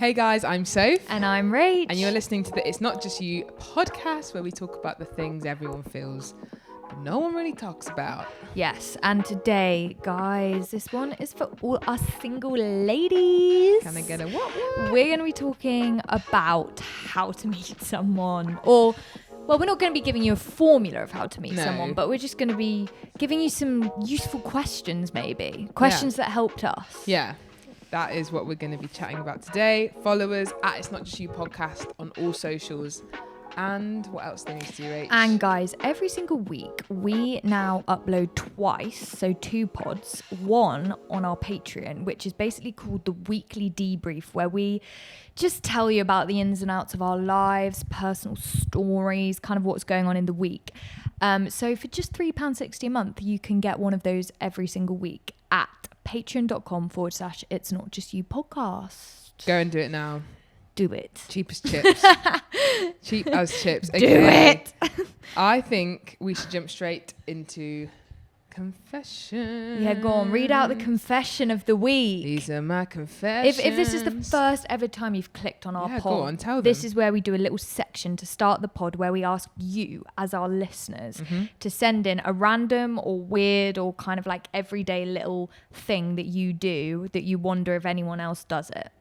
Hey guys, I'm Soph. And I'm Rach. And you're listening to the It's Not Just You podcast, where we talk about the things everyone feels but no one really talks about. Yes, and today, guys, this one is for all us single ladies. Can I get a what? We're going to be talking about how to meet someone. Or, well, we're not going to be giving you a formula of how to meet someone, but we're just going to be giving you some useful questions, maybe. Questions that helped us. Yeah. That is what we're going to be chatting about today. Follow us at It's Not Just You podcast on all socials. And what else do we need to do, Rach? And guys, every single week we now upload twice, so 2 pods, one on our Patreon, which is basically called the Weekly Debrief, where we just tell you about the ins and outs of our lives, personal stories, kind of what's going on in the week. So for just £3.60 a month, you can get one of those every single week at patreon.com/It's Not Just You podcast. Go and do it now. Do it. Cheap as chips. Cheap as chips. Okay. Do it. I think we should jump straight into confession. Yeah, go on. Read out the confession of the week. These are my confessions. If this is the first ever time you've clicked on our pod, go on, tell them. This is where we do a little section to start the pod where we ask you, as our listeners, to send in a random or weird or kind of like everyday little thing that you do that you wonder if anyone else does it.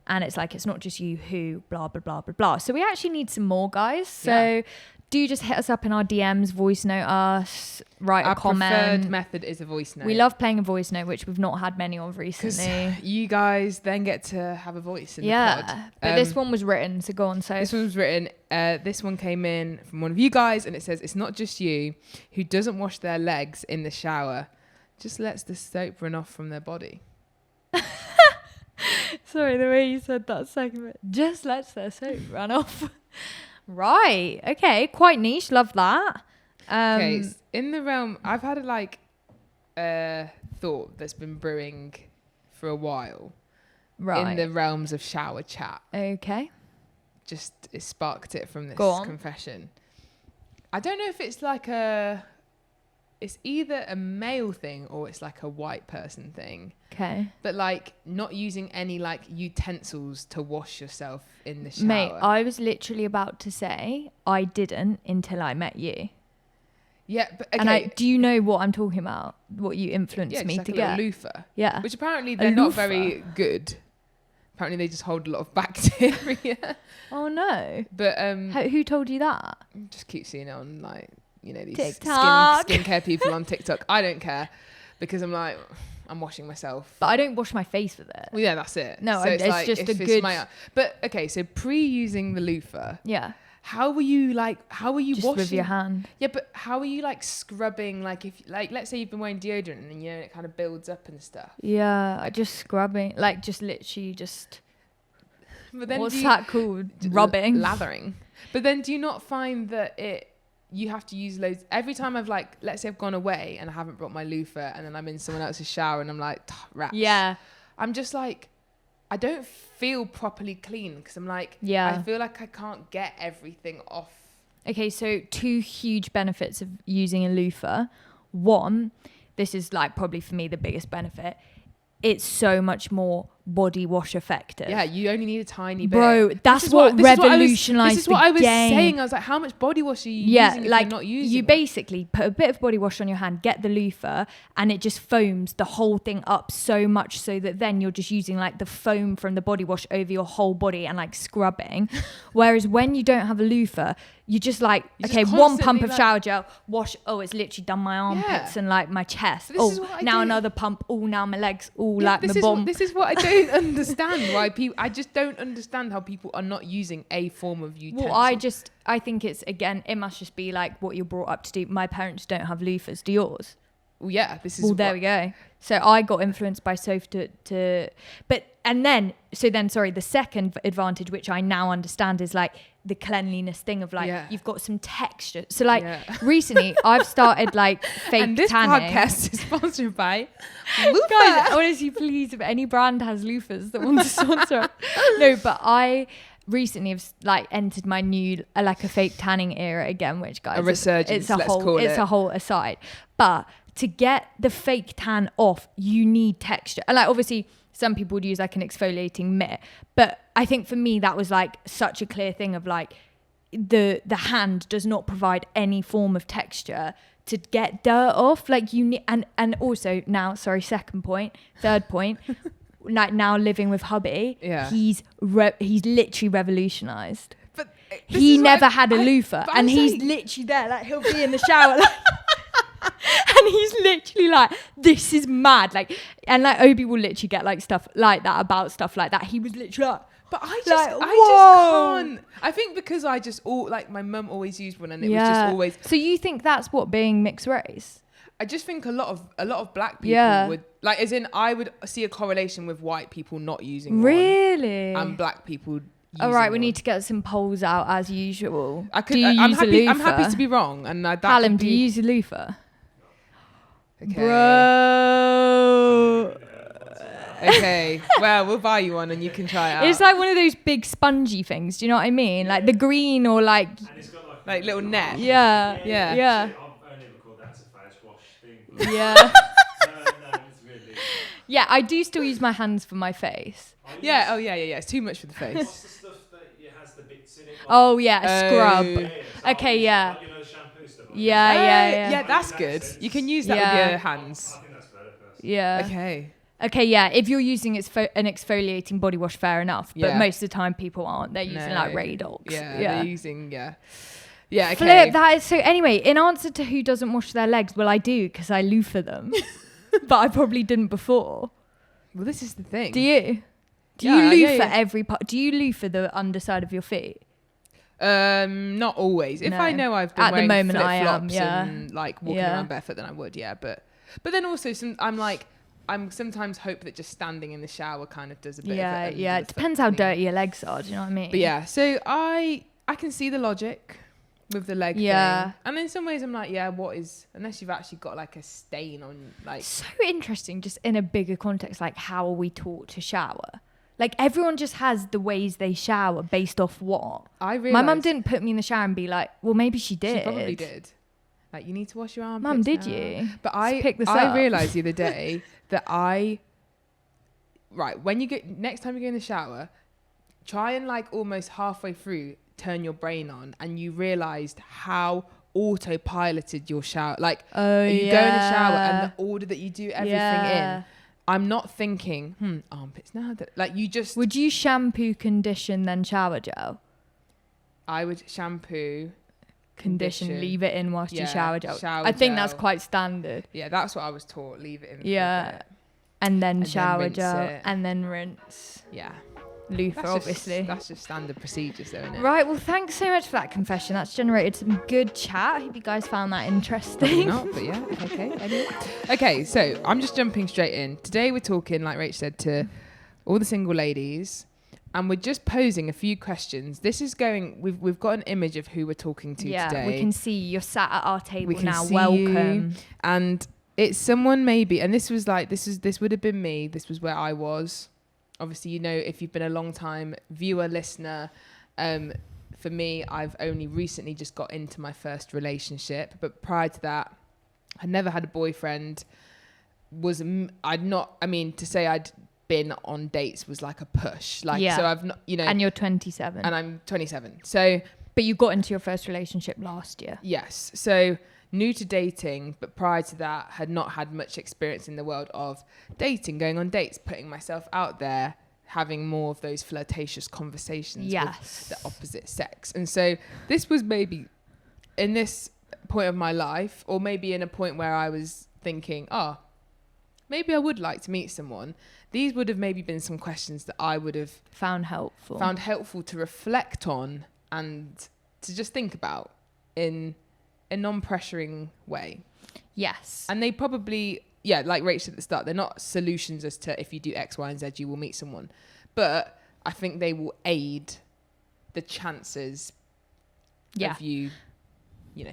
And it's like, it's not just you who, blah, blah, blah, blah, blah. So we actually need some more, guys. So do just hit us up in our DMs, voice note us, write a comment. Our preferred method is a voice note. We love playing a voice note, which we've not had many of recently. You guys then get to have a voice in the pod. But this one was written, so go on. So this one was written. This one came in from one of you guys, and it says, "It's not just you who doesn't wash their legs in the shower, just lets the soap run off from their body." Sorry, the way you said that second bit. Just lets their soap run off. Right. Okay. Quite niche. Love that. Okay. In the realm, I've had a thought that's been brewing for a while. Right. In the realms of shower chat. Okay. Just it sparked it from this confession. I don't know if it's like it's either a male thing or it's like a white person thing. Okay. But like not using any like utensils to wash yourself in the shower. Mate, I was literally about to say I didn't until I met you. Yeah, but okay. And do you know what I'm talking about? What you influenced me like to a get? loofah. Yeah. Which apparently they're not very good. Apparently they just hold a lot of bacteria. Oh no. But who told you that? Just keep seeing it on like, you know, these skincare people on TikTok. I don't care because I'm like, I'm washing myself. But I don't wash my face with it. Well, yeah, that's it. No, so it's like, just a good... But okay, so pre-using the loofah. Yeah. How were you just washing? with your hand? Yeah, but how are you like scrubbing? Like if like let's say you've been wearing deodorant and you know it kind of builds up and stuff. Yeah, like, just scrubbing, like just literally just. But then what's that called? Rubbing, lathering. But then do you not find that you have to use loads every time I've like, let's say I've gone away and I haven't brought my loofah and then I'm in someone else's shower and I'm like, rats. Yeah. I'm just like, I don't feel properly clean because I'm like, I feel like I can't get everything off. Okay, so 2 huge benefits of using a loofah. One, this is like probably for me the biggest benefit. It's so much more body wash effective. Yeah, you only need a tiny bit. Bro, that's what revolutionized This is what I was game. saying. I was like, how much body wash are you using if like you're not using you it? basically put a bit of body wash on your hand, get the loofah, and it just foams the whole thing up so much so that then you're just using like the foam from the body wash over your whole body and like scrubbing. Whereas when you don't have a loofah, you just like, one pump of shower gel, wash, it's literally done my armpits and like my chest. Now another pump, now my legs, like my bum. This is what I don't understand. Why people? I just don't understand how people are not using a form of utensil. Well, I think it's, again, it must just be like what you're brought up to do. My parents don't have loofahs. Do yours? Well, yeah, this is. Well, there we go. So I got influenced by Soph the second advantage, which I now understand, is like the cleanliness thing of like, you've got some texture. So like recently I've started like fake and this tanning. podcast is sponsored by Loofah. Guys, honestly, please, if any brand has loofahs that want to sponsor us. No, but I recently have like entered my new like a fake tanning era again, which, guys, a resurgence, it's a whole aside. But to get the fake tan off, you need texture. And like obviously some people would use like an exfoliating mitt, but I think for me that was like such a clear thing of like the hand does not provide any form of texture to get dirt off. Like you need, and also now, sorry, third point, like now living with hubby, he's literally revolutionized. But he never had a loofah, and he's literally there, like he'll be in the shower, like, and he's literally like, this is mad, like, and like Obi will literally get like stuff like that about stuff like that. He was literally like, but I just can't. I think because I just like my mum always used one, and it was just always. So you think that's what being mixed race? I just think a lot of black people would like, as in I would see a correlation with white people not using really one and black people. All right, we need to get some polls out as usual. I'm happy to be wrong, and Callum, do you use a loofah? Okay. Bro. Okay, well, we'll buy you one and you can try it out. It's like one of those big spongy things. Do you know what I mean? Like the green or like... And it's got like little net. Yeah. Yeah. I've only ever called that a face wash thing. Yeah. No, it's really... Yeah, I do still use my hands for my face. Yeah, it's too much for the face. What's the stuff that has the bits in it? Like, Oh, yeah, a scrub. Okay, yeah. Like, the shampoo stuff. Yeah, that's good. You can use that with your hands. I think that's better first. Yeah. Okay, yeah. If you're using an exfoliating body wash, fair enough. But most of the time, people aren't. They're using like Radox. Yeah, they're using Yeah, okay. Flip, that is so. Anyway, in answer to who doesn't wash their legs, well, I do because I loofah them, but I probably didn't before. Well, this is the thing. Do you? Do you loofah every part? Do you loofah the underside of your feet? Not always. If I know I've been at wearing the moment flip-flops I am, and like walking around barefoot, then I would, but then also I'm sometimes hope that just standing in the shower kind of does a bit of it. Yeah, it depends how dirty your legs are, do you know what I mean? But yeah, so I can see the logic with the leg thing. And in some ways I'm like, what is, unless you've actually got like a stain on, like. So interesting, just in a bigger context, like how are we taught to shower? Like everyone just has the ways they shower based off what? My mum didn't put me in the shower and be like, well, maybe she did. She probably did. Like, you need to wash your armpits. Mum, did now. you? But I realised the other day that when you next time you go in the shower, try and like almost halfway through turn your brain on, and you realised how autopiloted your shower. Like, you go in the shower and the order that you do everything in. I'm not thinking, armpits now. Like, you just... Would you shampoo, condition, then shower gel? I would shampoo... Condition, leave it in whilst you shower gel. I think that's quite standard. Yeah, that's what I was taught. Leave it in. Yeah, and then shower gel, and then rinse. Yeah, loofah, obviously. That's just standard procedures, though, isn't it? Right. Well, thanks so much for that confession. That's generated some good chat. I hope you guys found that interesting. Not, but yeah. Okay. Anyway. Okay, so I'm just jumping straight in. Today we're talking, like Rach said, to all the single ladies. And we're just posing a few questions. This is we've got an image of who we're talking to today. Yeah, we can see you're sat at our table now. Welcome. And it's someone maybe, and this would have been me. This was where I was. Obviously, if you've been a long time viewer, listener, for me, I've only recently just got into my first relationship. But prior to that, I'd never had a boyfriend. To say I'd been on dates was like a push. So I've not, And you're 27. And I'm 27. So, but you got into your first relationship last year. Yes. So new to dating, but prior to that had not had much experience in the world of dating, going on dates, putting myself out there, having more of those flirtatious conversations with the opposite sex. And so this was maybe in this point of my life, or maybe in a point where I was thinking, maybe I would like to meet someone. These would have maybe been some questions that I would have found helpful to reflect on and to just think about in a non-pressuring way. Yes. And they probably, like Rach said at the start, they're not solutions as to if you do X, Y, and Z, you will meet someone. But I think they will aid the chances of you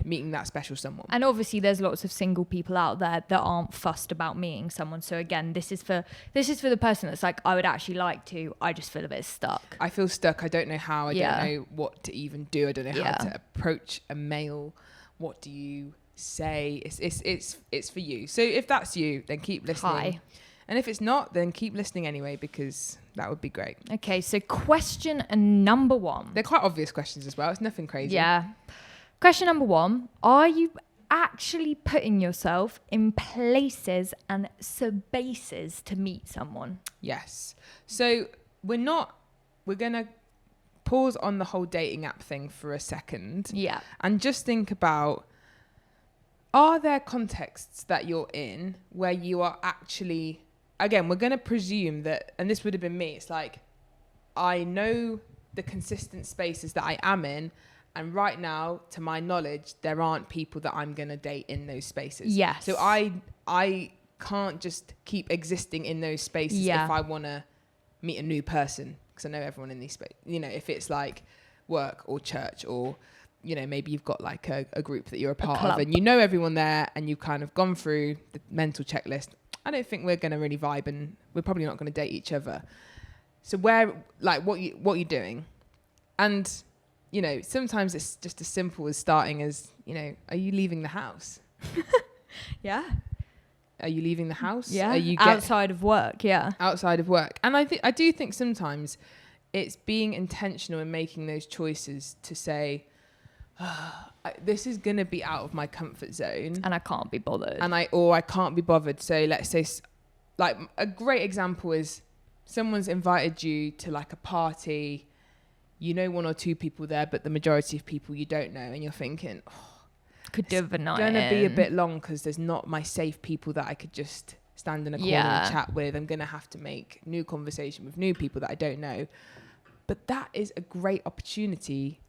meeting that special someone. And obviously there's lots of single people out there that aren't fussed about meeting someone. So again, this is for the person that's like, I would actually like to, I just feel a bit stuck. I feel stuck. I don't know how. I don't know what to even do. I don't know how to approach a male. What do you say? It's for you. So if that's you, then keep listening. Hi. And if it's not, then keep listening anyway, because that would be great. Okay, so question number 1. They're quite obvious questions as well. It's nothing crazy. Yeah. Question number 1. Are you actually putting yourself in places and spaces to meet someone? Yes. So we're going to pause on the whole dating app thing for a second. Yeah. And just think about, are there contexts that you're in where you are actually, again, we're going to presume that, and this would have been me, it's like, I know the consistent spaces that I am in, and right now, to my knowledge, there aren't people that I'm going to date in those spaces. Yes. So I can't just keep existing in those spaces if I want to meet a new person, because I know everyone in these spaces. You know, if it's like work or church, or, you know, maybe you've got like a group that you're a part of and you know everyone there and you've kind of gone through the mental checklist. I don't think we're going to really vibe, and we're probably not going to date each other. So where, like, what you're doing? And, you know, sometimes it's just as simple as starting as, you know, are you leaving the house? Yeah. Are you leaving the house? Yeah. Are you outside of work? Yeah. Outside of work. And I do think sometimes it's being intentional in making those choices to say, this is going to be out of my comfort zone. And I can't be bothered. And I can't be bothered. So let's say, like, a great example is someone's invited you to like a party. You know 1 or 2 people there, but the majority of people you don't know. And you're thinking, could do a night. It's going to be a bit long because there's not my safe people that I could just stand in a corner and chat with. I'm going to have to make new conversation with new people that I don't know. But that is a great opportunity.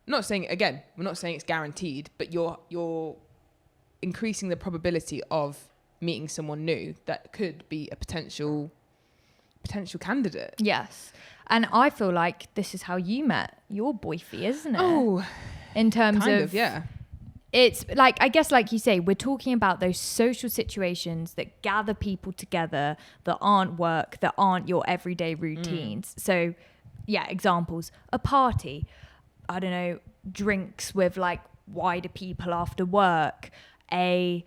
Not saying, again, we're not saying it's guaranteed, but you're increasing the probability of meeting someone new that could be a potential candidate. Yes. And I feel like this is how you met your boyfie, isn't it? Oh, in terms kind of yeah. It's like, I guess, like you say, we're talking about those social situations that gather people together that aren't work, that aren't your everyday routines. So, yeah, examples: a party, I don't know, drinks with like wider people after work, a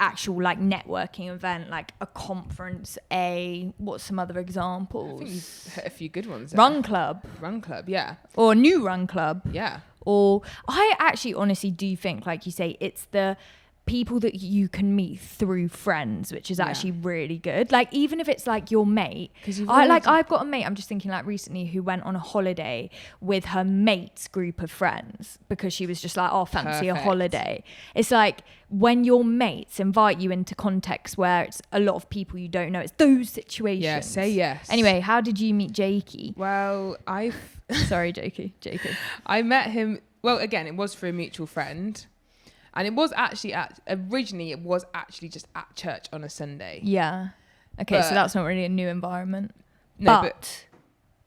actual like networking event, like a conference, what's some other examples? I think you've hit a few good ones. Run club, yeah. or a new run club. Yeah. Or I actually honestly do think, like you say, it's the people that you can meet through friends, which is actually really good. Like, even if it's like your mate, I've got a mate, I'm just thinking like recently, who went on a holiday with her mate's group of friends because she was just like, oh, fancy a holiday. It's like when your mates invite you into contexts where it's a lot of people you don't know, it's those situations. Yeah, say yes. Anyway, how did you meet Jakey? Well, Sorry, Jakey. I met him, well, again, it was through a mutual friend. And it was actually originally just at church on a Sunday. Yeah. Okay, so that's not really a new environment. No, but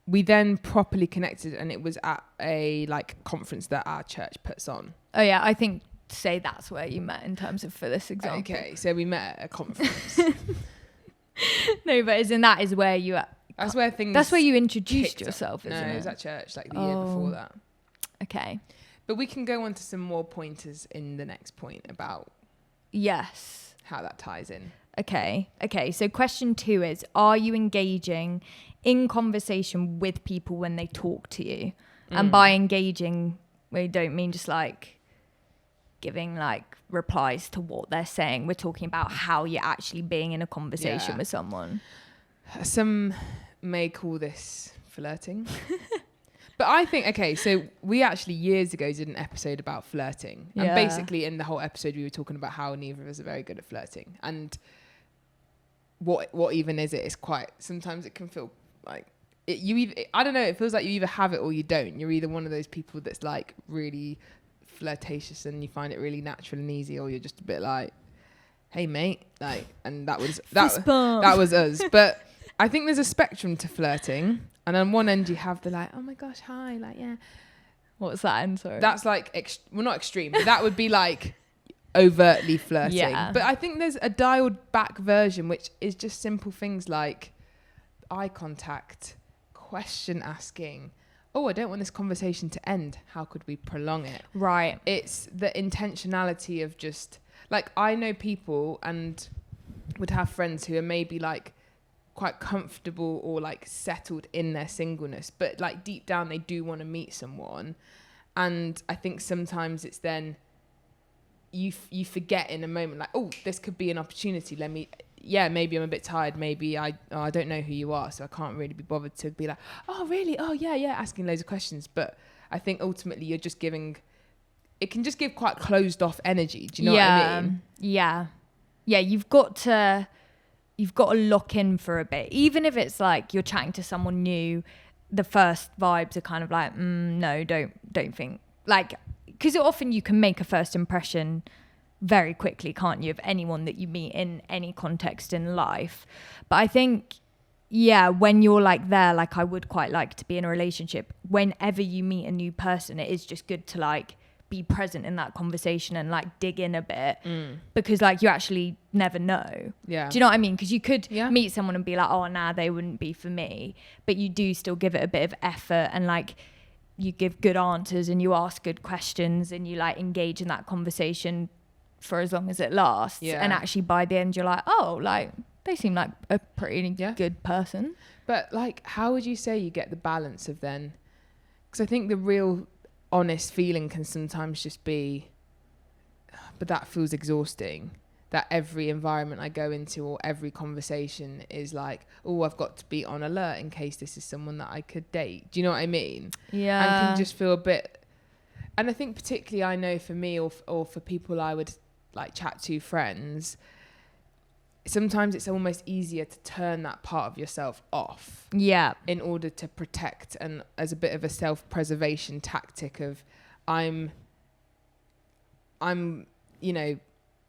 we then properly connected, and it was at a like conference that our church puts on. Oh yeah, I think say that's where you met in terms of for this example. Okay, so we met at a conference. No, but that is where you. That's where things. That's where you introduced yourself, isn't it? No, it was at church like the year before that. Okay. But we can go on to some more pointers in the next point about how that ties in. Okay. So question 2 is, are you engaging in conversation with people when they talk to you? And by engaging, we don't mean just like giving like replies to what they're saying. We're talking about how you're actually being in a conversation with someone. Some may call this flirting. But I think, okay, so we actually years ago did an episode about flirting. Yeah. And basically in the whole episode, we were talking about how neither of us are very good at flirting. And what even is it? It's quite, sometimes it can feel like, I don't know, it feels like you either have it or you don't. You're either one of those people that's like really flirtatious and you find it really natural and easy, or you're just a bit like, hey mate, like, and that was us. But I think there's a spectrum to flirting. And on one end, you have the like, oh my gosh, hi, like, yeah. What's that end? Sorry. That's like, well, not extreme, but that would be like overtly flirting. Yeah. But I think there's a dialed back version, which is just simple things like eye contact, question asking. Oh, I don't want this conversation to end. How could we prolong it? Right. It's the intentionality of just, like, I know people, and would have friends who are maybe like quite comfortable or like settled in their singleness, but like deep down they do want to meet someone. And I think sometimes it's then you forget in a moment, like, oh, this could be an opportunity. Maybe I'm a bit tired. Maybe I don't know who you are, so I can't really be bothered to be like, oh, really? Oh, yeah, asking loads of questions. But I think ultimately you're just giving, it can just give quite closed off energy. Do you know what I mean? Yeah. You've got to lock in for a bit, even if it's like you're chatting to someone new. The first vibes are kind of like, no, don't think, like, because often you can make a first impression very quickly, can't you, of anyone that you meet in any context in life. But I think, when you're like there, like I would quite like to be in a relationship, whenever you meet a new person, it is just good to like be present in that conversation and like dig in a bit, because like you actually never know. Yeah. Do you know what I mean? Because you could meet someone and be like, oh, nah, they wouldn't be for me. But you do still give it a bit of effort, and like you give good answers and you ask good questions and you like engage in that conversation for as long as it lasts. Yeah. And actually by the end you're like, oh, like they seem like a pretty good person. But like, how would you say you get the balance of then? Because I think the real honest feeling can sometimes just be, but that feels exhausting, that every environment I go into or every conversation is like, oh, I've got to be on alert in case this is someone that I could date. Do you know what I mean? Yeah. And can just feel a bit, and I think particularly I know for me or for people I would like chat to, friends, sometimes it's almost easier to turn that part of yourself off in order to protect, and as a bit of a self-preservation tactic of I'm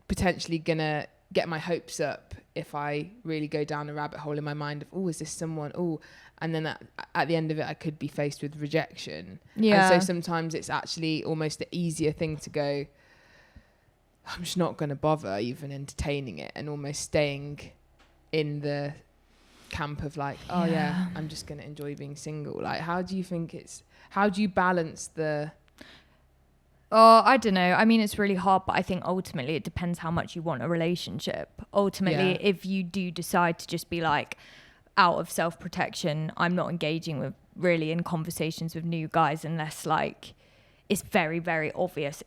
potentially gonna get my hopes up if I really go down a rabbit hole in my mind of, oh, is this someone? Oh, and then at the end of it I could be faced with rejection. And so sometimes it's actually almost the easier thing to go, I'm just not going to bother even entertaining it, and almost staying in the camp of like, oh yeah, I'm just going to enjoy being single. Like, how do you balance the... Oh, I don't know. I mean, it's really hard, but I think ultimately it depends how much you want a relationship. Ultimately, if you do decide to just be like, out of self-protection, I'm not engaging with really in conversations with new guys unless like it's very, very obvious.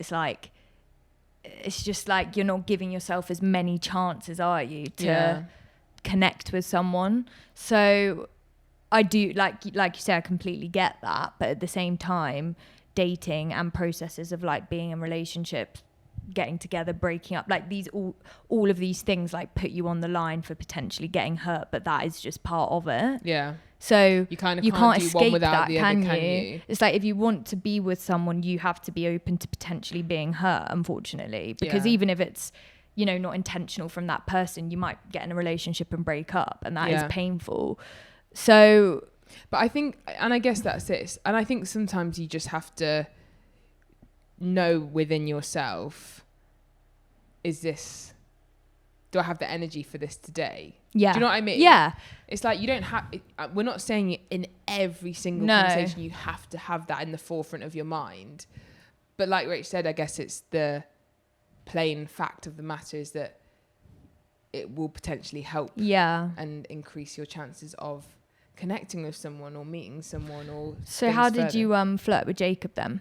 It's just like you're not giving yourself as many chances, are you, to connect with someone. So I do, like you say, I completely get that. But at the same time, dating and processes of like being in relationships, getting together, breaking up, like these all of these things like put you on the line for potentially getting hurt, but that is just part of it. Yeah. So you can't escape one without that, the other, can you? It's like if you want to be with someone, you have to be open to potentially being hurt, unfortunately, because even if it's, not intentional from that person, you might get in a relationship and break up, and that is painful. So, but I think, and I guess that's it. And I think sometimes you just have to know within yourself, do I have the energy for this today? Yeah. Do you know what I mean? Yeah. It's like you don't have, we're not saying in every single conversation you have to have that in the forefront of your mind. But like Rach said, I guess it's the plain fact of the matter is that it will potentially help and increase your chances of connecting with someone or meeting someone or... So how did you flirt with Jacob then?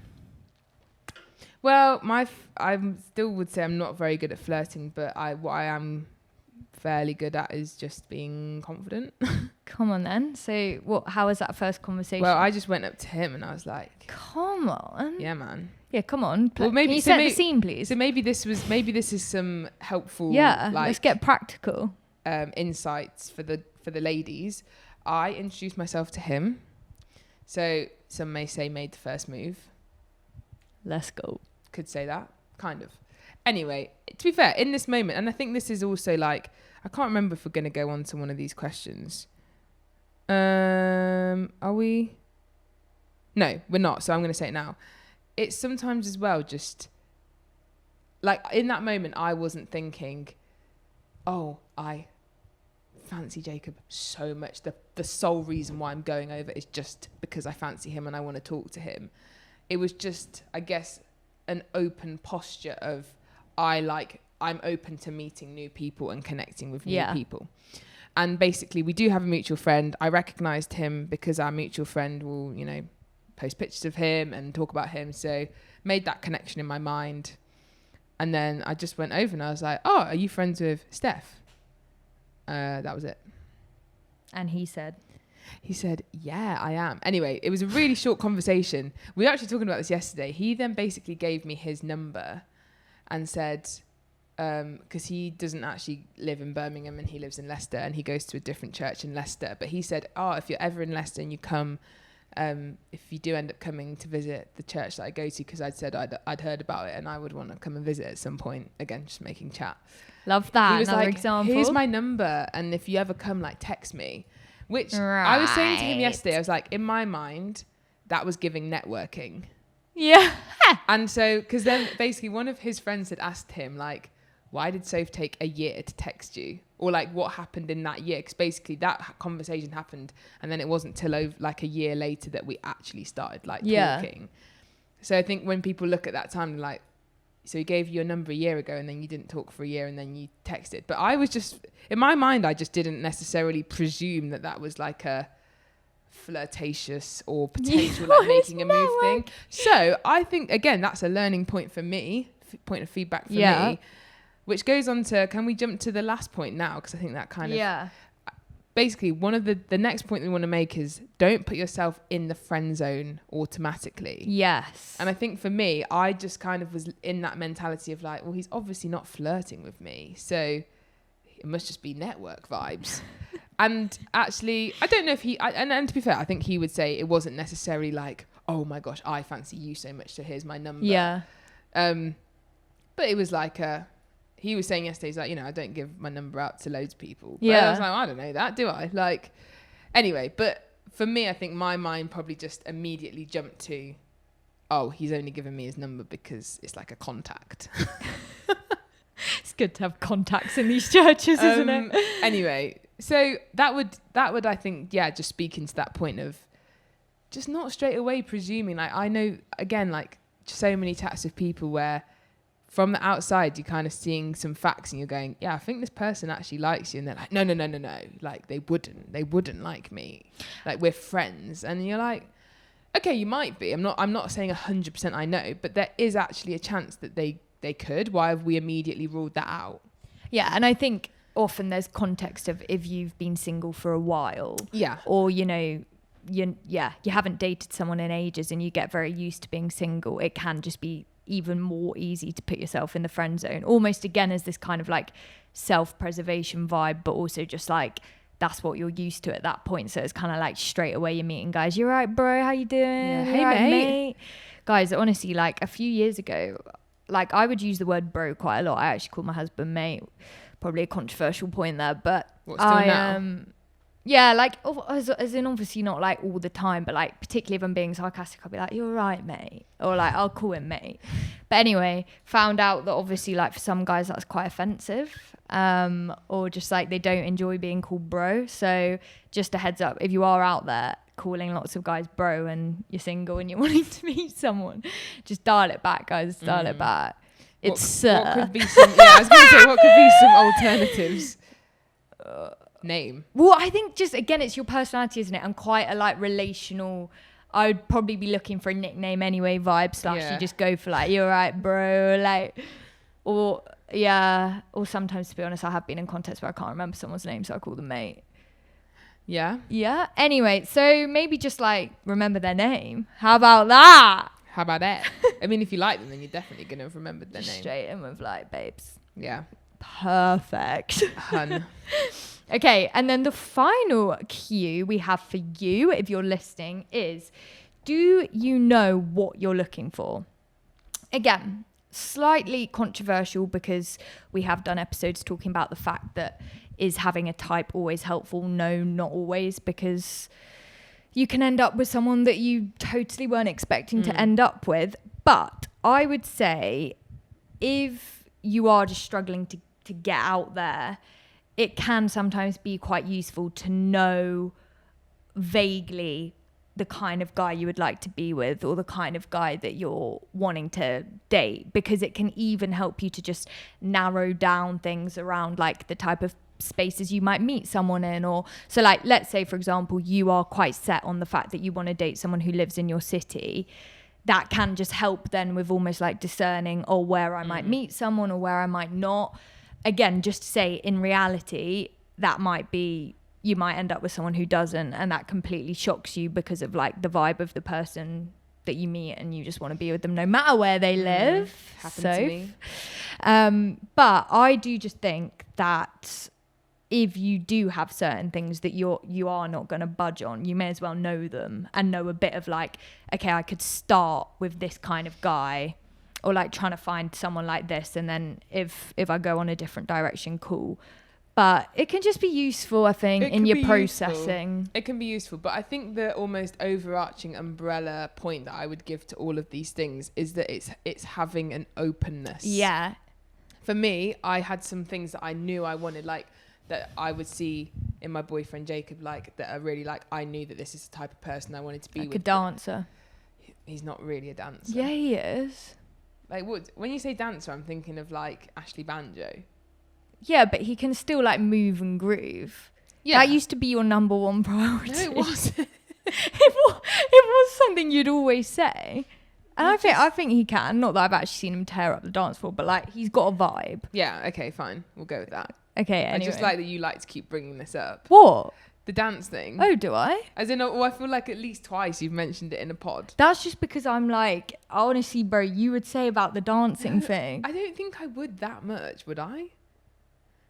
Well, I still would say I'm not very good at flirting, but what I am fairly good at is just being confident. Come on then. So how was that first conversation? Well, I just went up to him and I was like, come on. Yeah, man. Yeah, come on. Well, maybe, can you set the scene, please? So maybe this is some helpful let's get practical. Insights for the ladies. I introduced myself to him. So some may say made the first move. Let's go. Could say that, kind of. Anyway, to be fair, in this moment, and I think this is also like, I can't remember if we're going to go on to one of these questions. Are we? No, we're not. So I'm going to say it now. It's sometimes as well, just like in that moment, I wasn't thinking, oh, I fancy Jacob so much. The sole reason why I'm going over is just because I fancy him and I want to talk to him. It was just, I guess, an open posture of I like I'm open to meeting new people and connecting with new Yeah. people. And basically, we do have a mutual friend. I recognized him because our mutual friend will, you know, post pictures of him and talk about him. So made that connection in my mind. And then I just went over and I was like, oh, are you friends with Steph? That was it. And he said, yeah, I am. Anyway, it was a really short conversation. We were actually talking about this yesterday. He then basically gave me his number and said, because he doesn't actually live in Birmingham and he lives in Leicester and he goes to a different church in Leicester. But he said, oh, if you're ever in Leicester and you come, if you do end up coming to visit the church that I go to, because I'd said I'd heard about it and I would want to come and visit at some point. Again, just making chat. love that. He was Another like, example. here's my number, and if you ever come, like, text me. Which I was saying to him yesterday, I was like, in my mind, that was giving networking. Yeah. And so, because then basically one of his friends had asked him, like, why did Soph take a year to text you? Or like, what happened in that year? Because basically that conversation happened, and then it wasn't till over like a year later that we actually started like talking. So I think when people look at that time, they're like, so he gave you a number a year ago and then you didn't talk for a year and then you texted. But I was just, in my mind, I just didn't necessarily presume that that was like a flirtatious or potential like making a move thing. So I think, again, that's a learning point for me, point of feedback for me, which goes on to, can we jump to the last point now? Because I think that kind of, basically one of the next point we want to make is don't put yourself in the friend zone automatically. Yes. And I think for me, I just kind of was in that mentality of like, well, he's obviously not flirting with me, so it must just be network vibes. And actually, I don't know if and to be fair, I think he would say it wasn't necessarily like, oh my gosh, I fancy you so much, so here's my number. Yeah. But it was like he was saying yesterday, he's like, you know, I don't give my number out to loads of people. But Yeah. I was like, I don't know that, do I? Like, anyway, but for me, I think my mind probably just immediately jumped to, oh, he's only given me his number because it's like a contact. It's good to have contacts in these churches, isn't it? Anyway, so that would I think, yeah, just speak into that point of just not straight away presuming. Like, I know, again, like so many chats with people where from the outside, you're kind of seeing some facts and you're going, yeah, I think this person actually likes you. And they're like, no. Like, they wouldn't like me. Like, we're friends. And you're like, okay, you might be. I'm not saying 100% I know, but there is actually a chance that they could. Why have we immediately ruled that out? Yeah. And I think often there's context of if you've been single for a while. Yeah. Or, you know, you haven't dated someone in ages and you get very used to being single. It can just be even more easy to put yourself in the friend zone, almost again as this kind of like self-preservation vibe, but also just like that's what you're used to at that point. So it's kind of like straight away you're meeting guys, you're right bro, how you doing? Yeah. You Hey right, mate. Guys, honestly, like a few years ago, like I would use the word bro quite a lot. I actually called my husband mate, probably a controversial point there, but What, still now? yeah, like as in obviously not like all the time, but like particularly if I'm being sarcastic, I'll be like, you're right, mate. Or like, I'll call him mate. But anyway, found out that obviously like for some guys that's quite offensive. Or just like they don't enjoy being called bro. So just a heads up, if you are out there calling lots of guys bro and you're single and you're wanting to meet someone, just dial it back, guys, dial it back. It's what could be some, yeah, I was going to say, what could be some alternatives? Name. Well, I think just again, it's your personality, isn't it? I'm quite a like relational. I would probably be looking for a nickname anyway. Vibe / Yeah. you just go for like, you're right, bro. Like, or yeah, or sometimes to be honest, I have been in contests where I can't remember someone's name, so I call them mate. Yeah. Yeah. Anyway, so maybe just like remember their name. How about that? How about that? I mean, if you like them, then you're definitely going to have remembered their name. Straight in with like, babes. Yeah. Perfect. Hun. Okay, and then the final cue we have for you, if you're listening, is do you know what you're looking for? Again, slightly controversial because we have done episodes talking about the fact that is having a type always helpful? No, not always, because you can end up with someone that you totally weren't expecting to end up with. But I would say if you are just struggling to get out there, it can sometimes be quite useful to know vaguely the kind of guy you would like to be with or the kind of guy that you're wanting to date, because it can even help you to just narrow down things around like the type of spaces you might meet someone in. Or so like, let's say for example you are quite set on the fact that you want to date someone who lives in your city. That can just help then with almost like discerning where I might meet someone or where I might not. Again, just to say in reality that might be, you might end up with someone who doesn't, and that completely shocks you because of like the vibe of the person that you meet, and you just want to be with them no matter where they live. Happened to me. But I do just think that if you do have certain things that you are not going to budge on, you may as well know them and know a bit of like, okay, I could start with this kind of guy, or like trying to find someone like this, and then if I go on a different direction, cool. But it can just be useful, I think, in your processing. Useful. It can be useful, but I think the almost overarching umbrella point that I would give to all of these things is that it's having an openness. Yeah. For me, I had some things that I knew I wanted, like that I would see in my boyfriend Jacob, like that are really like, I knew that this is the type of person I wanted to be like with. A dancer. He's not really a dancer. Yeah, he is. Like, when you say dancer, I'm thinking of like Ashley Banjo. Yeah, but he can still like move and groove. Yeah. That used to be your number one priority. No, it wasn't. it was something you'd always say. And I think he can. Not that I've actually seen him tear up the dance floor, but like he's got a vibe. Yeah, okay, fine. We'll go with that. Okay, anyway. I just like that you like to keep bringing this up. What? The dance thing. Oh, do I? As in, I feel like at least twice you've mentioned it in a pod. That's just because I'm like, honestly, bro, you would say about the dancing thing. I don't think I would that much, would I?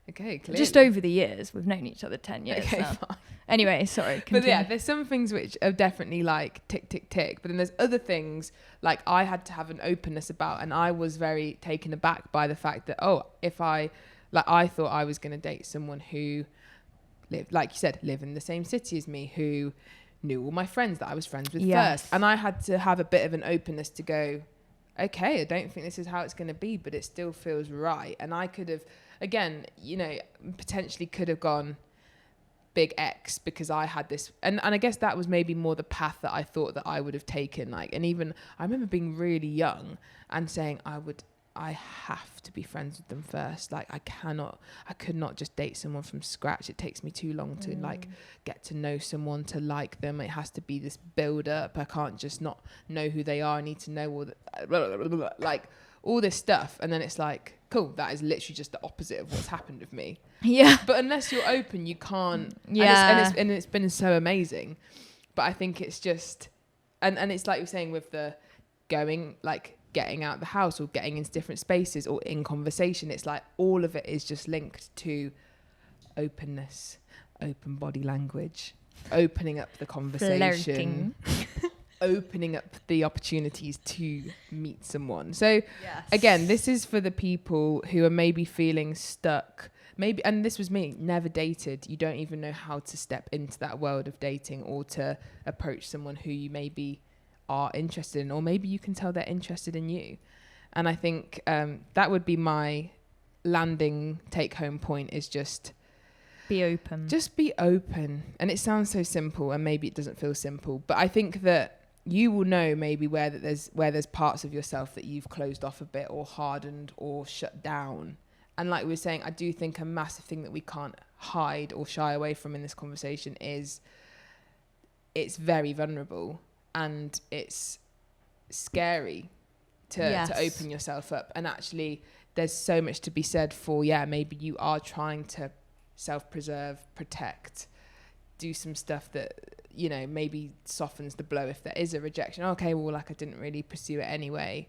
Okay, clearly. Just over the years. We've known each other 10 years Okay, now. fine. Anyway, sorry. But Continue. yeah, there's some things which are definitely like tick, tick, tick. But then there's other things like I had to have an openness about, and I was very taken aback by the fact that, I thought I was going to date someone who lived, like you said, live in the same city as me, who knew all my friends that I was friends with first. And I had to have a bit of an openness to go, okay, I don't think this is how it's going to be, but it still feels right. And I could have, again, potentially could have gone big X because I had this, and I guess that was maybe more the path that I thought that I would have taken. Like, and even I remember being really young and saying I have to be friends with them first. Like, I could not just date someone from scratch. It takes me too long to like get to know someone, to like them. It has to be this build up. I can't just not know who they are. I need to know all the, like all this stuff. And then it's like, cool, that is literally just the opposite of what's happened with me. Yeah. But unless you're open, you can't. Yeah. And it's been so amazing. But I think it's just, and it's like you're saying with the getting out the house or getting into different spaces or in conversation, it's like all of it is just linked to openness, open body language, opening up the conversation, opening up the opportunities to meet someone. So again, this is for the people who are maybe feeling stuck, and this was me, never dated. You don't even know how to step into that world of dating or to approach someone who you maybe are interested in, or maybe you can tell they're interested in you. And I think that would be my landing take home point, is just be open. Just be open. And it sounds so simple, and maybe it doesn't feel simple, but I think that you will know maybe where there's parts of yourself that you've closed off a bit or hardened or shut down. And like we were saying, I do think a massive thing that we can't hide or shy away from in this conversation is it's very vulnerable. And it's scary to open yourself up. And actually, there's so much to be said for, maybe you are trying to self-preserve, protect, do some stuff that, maybe softens the blow if there is a rejection. Okay, well, like I didn't really pursue it anyway.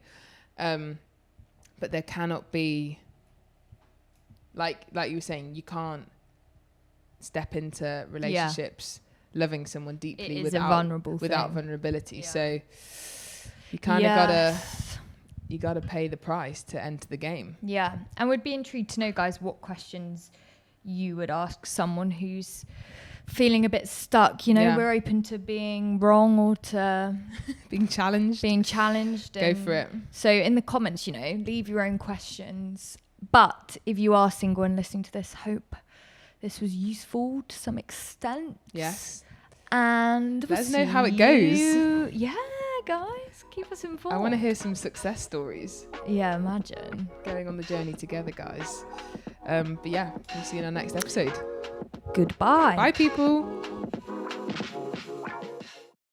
But there cannot be, like you were saying, you can't step into relationships loving someone deeply without vulnerability. So you kind of gotta pay the price to enter the game. Yeah. And would be intrigued to know, guys, what questions you would ask someone who's feeling a bit stuck. We're open to being wrong or to being challenged. Go for it. So in the comments, leave your own questions. But if you are single and listening to this, hope this was useful to some extent. Yes. And let us know how it goes. Yeah, guys, keep us informed. I want to hear some success stories. Yeah, imagine. Going on the journey together, guys. But yeah, we'll see you in our next episode. Goodbye. Bye, people.